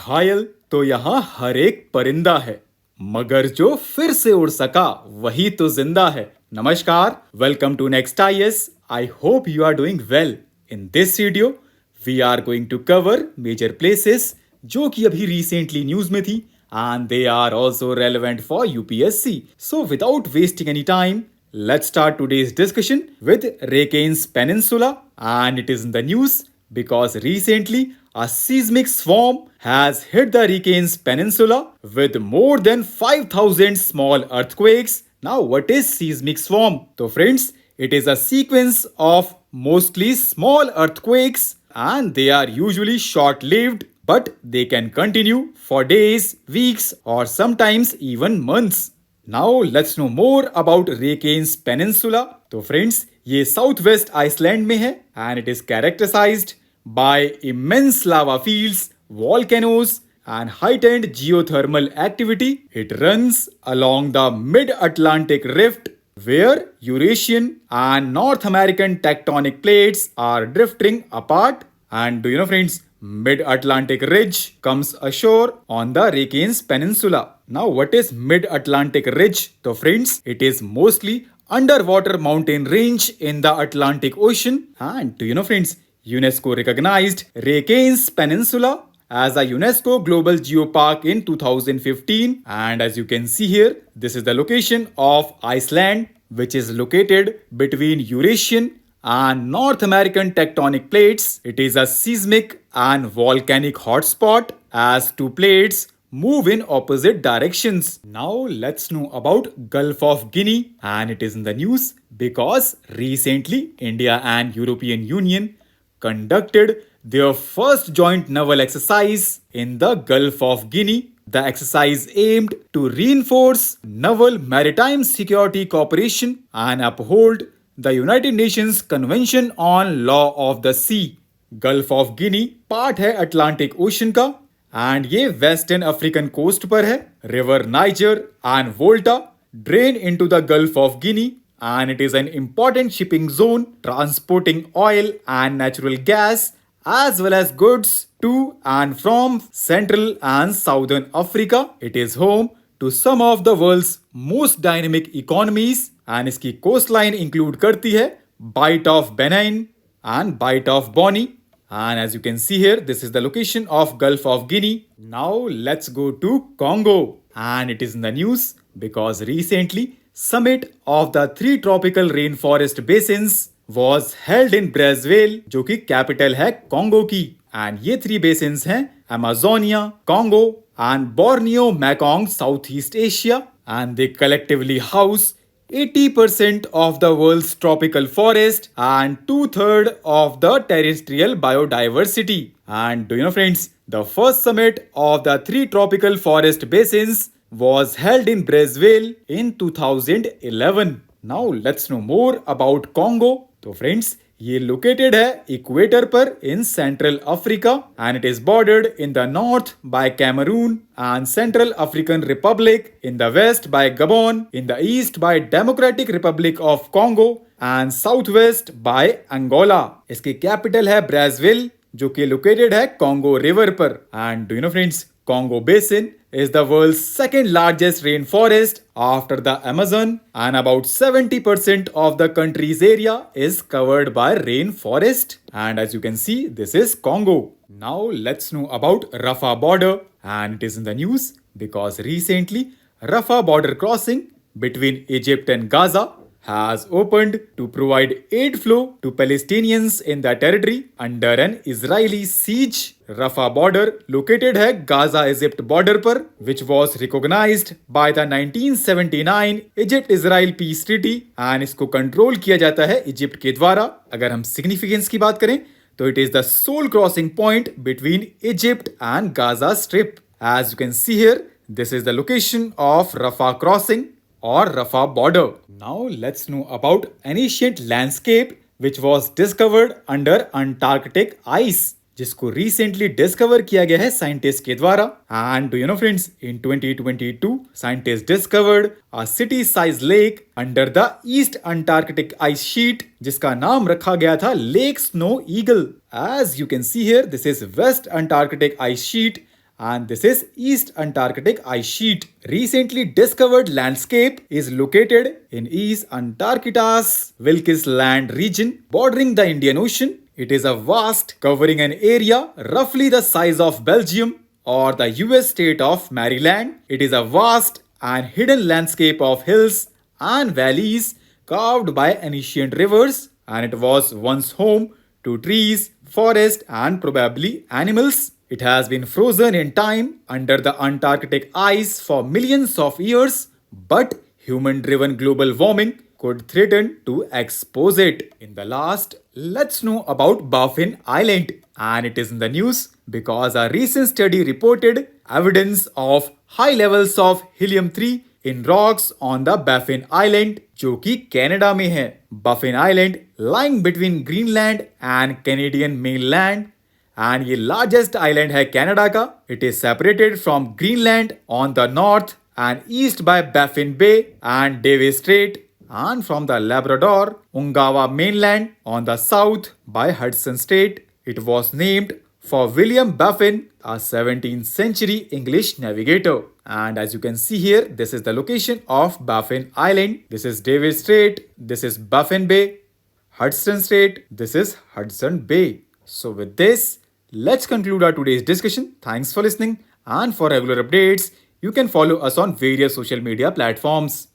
घायल तो यहाँ हर एक परिंदा है, मगर जो फिर से उड़ सका वही तो जिंदा है। नमस्कार, welcome to next IAS. I hope you are doing well. In this video we are going to cover major places जो कि अभी रिसेंटली न्यूज में थी and they are also relevant for UPSC. So without wasting any time, let's start today's discussion with Reykjanes Peninsula, and it is in the news because recently a seismic swarm has hit the Reykjanes Peninsula with more than 5,000 small earthquakes. Now what is seismic swarm? So friends, it is a sequence of mostly small earthquakes and they are usually short-lived, but they can continue for days, weeks, or sometimes even months. Now let's know more about Reykjanes Peninsula. तो friends, ये south west Iceland में है and it is characterized by immense lava fields, volcanoes, and heightened geothermal activity. It runs along the mid-Atlantic rift where Eurasian and North American tectonic plates are drifting apart. And do you know friends, Mid-Atlantic Ridge comes ashore on the Reykjanes Peninsula. Now what is Mid-Atlantic Ridge? So friends, it is mostly underwater mountain range in the Atlantic Ocean. And do you know friends, UNESCO recognized Reykjanes Peninsula as a UNESCO Global Geopark in 2015. And as you can see here, this is the location of Iceland, which is located between Eurasian and North American tectonic plates. It is a seismic and volcanic hotspot as two plates move in opposite directions. Now let's know about Gulf of Guinea, and it is in the news because recently India and European Union conducted their first joint naval exercise in the Gulf of Guinea. The exercise aimed to reinforce naval maritime security cooperation and uphold the United Nations Convention on Law of the Sea. Gulf of Guinea part है Atlantic Ocean का and ये western African coast पर है. River Niger and Volta drain into the Gulf of Guinea and it is an important shipping zone transporting oil and natural gas as well as goods to and from Central and Southern Africa. It is home to some of the world's most dynamic economies and इसकी coastline include करती है Bight of Benin and Bight of Bonny. And as you can see here, this is the location of Gulf of Guinea. Now let's go to Congo, and it is in the news because recently summit of the 3 tropical rainforest basins was held in Brazzaville, जो कि capital है Congo की. And ये 3 basins हैं Amazonia, Congo and Borneo Mekong south east Asia, and they collectively house 80% of the world's tropical forest and 2/3 of the terrestrial biodiversity. And do you know friends, the first summit of the 3 tropical forest basins was held in Brazzaville in 2011. Now let's know more about Congo. तो friends, ये located है equator पर in Central Africa and it is bordered in the north by Cameroon and Central African Republic, in the west by Gabon, in the east by Democratic Republic of Congo and south west by Angola. इसकी capital है Brazzaville, जो कि located है Congo river पर. And do you know friends, Congo Basin is the world's second largest rainforest after the Amazon, and about 70% of the country's area is covered by rainforest. And as you can see, this is Congo. Now let's know about Rafah Border, and it is in the news because recently Rafah Border crossing between Egypt and Gaza has opened to provide aid flow to Palestinians in the territory under an Israeli siege. Rafah border located है Gaza-Egypt border पर, which was recognized by the 1979 Egypt-Israel Peace Treaty, and इसको control किया जाता है Egypt के द्वारा. अगर हम सिग्निफिकेंस की बात करें तो it is the sole crossing point between Egypt and Gaza Strip. As you can see here, this is the location of Rafah crossing or Rafah border. Now let's know about an ancient landscape which was discovered under Antarctic ice, जिसको recently discover किया गया है scientist के द्वारा. And do you know friends, in 2022 scientist discovered a city size lake under the East Antarctic ice sheet, जिसका नाम रखा गया था Lake Snow Eagle. As you can see here, this is West Antarctic ice sheet and this is East Antarctic ice sheet. Recently discovered landscape is located in East Antarctic's Wilkes Land region bordering the Indian Ocean. It is a vast covering an area roughly the size of Belgium or the US state of Maryland. It is a vast and hidden landscape of hills and valleys carved by ancient rivers, and it was once home to trees, forest and probably animals. It has been frozen in time under the Antarctic ice for millions of years, but human driven global warming could threaten to expose it. In the last, let's know about Baffin Island, and it is in the news because a recent study reported evidence of high levels of helium 3 in rocks on the Baffin Island, जो कि Canada में है. Baffin Island lying between Greenland and Canadian mainland, and ये largest island है Canada का. It is separated from Greenland on the north and east by Baffin Bay and Davis Strait, and from the Labrador Ungawa mainland on the south by Hudson Strait. It was named for William Baffin, a 17th century English navigator. And as you can see here, this is the location of Baffin Island. This is Davis Strait. This is Baffin Bay. Hudson Strait. This is Hudson Bay. So with this, let's conclude our today's discussion. Thanks for listening. And for regular updates, you can follow us on various social media platforms.